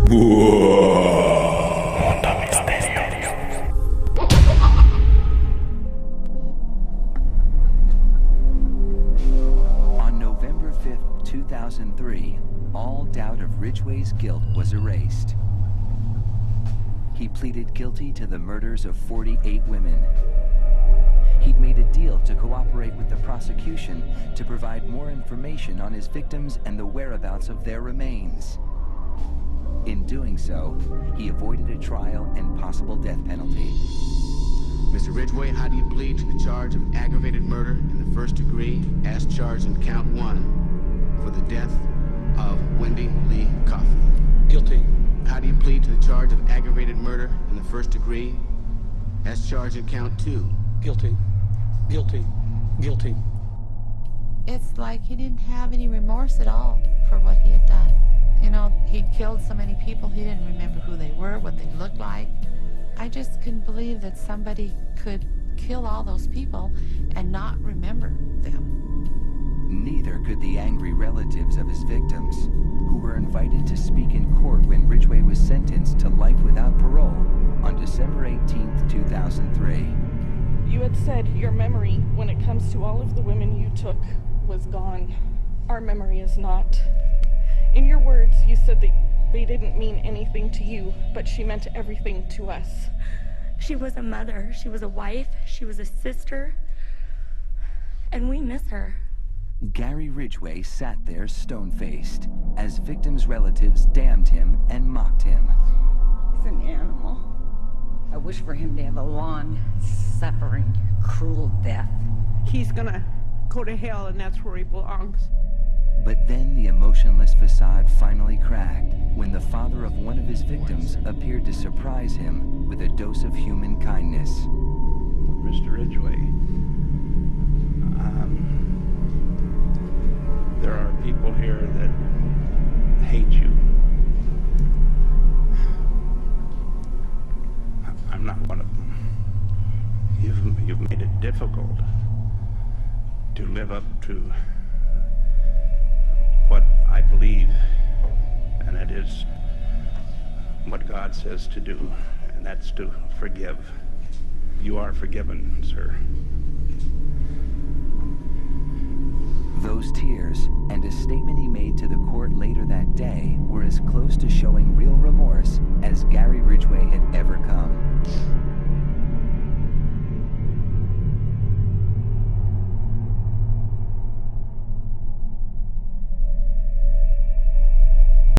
On November 5th, 2003, all doubt of Ridgway's guilt was erased. He pleaded guilty to the murders of 48 women. He'd made a deal to cooperate with the prosecution to provide more information on his victims and the whereabouts of their remains. In doing so, he avoided a trial and possible death penalty. Mr. Ridgway, how do you plead to the charge of aggravated murder in the first degree as charged in count 1 for the death of Wendy Lee Coffey? Guilty. How do you plead to the charge of aggravated murder in the first degree as charged in count 2? Guilty. Guilty. Guilty. It's like he didn't have any remorse at all for what he had done. You know, he'd killed so many people, he didn't remember who they were, what they looked like. I just couldn't believe that somebody could kill all those people and not remember them. Neither could the angry relatives of his victims, who were invited to speak in court when Ridgway was sentenced to life without parole on December 18th, 2003. You had said your memory, when it comes to all of the women you took, was gone. Our memory is not. In your words, you said that they didn't mean anything to you, but she meant everything to us. She was a mother, she was a wife, she was a sister, and we miss her. Gary Ridgway sat there stone-faced as victims' relatives damned him and mocked him. He's an animal. I wish for him to have a long, suffering, cruel death. He's gonna go to hell, and that's where he belongs. But then the emotionless facade finally cracked when the father of one of his victims appeared to surprise him with a dose of human kindness. Mr. Ridgway, there are people here that hate you. I'm not one of them. You've made it difficult to live up to what I believe, and it is what God says to do, and that's to forgive. You are forgiven, sir. Those tears and a statement he made to the court later that day were as close to showing real remorse as Gary Ridgway had ever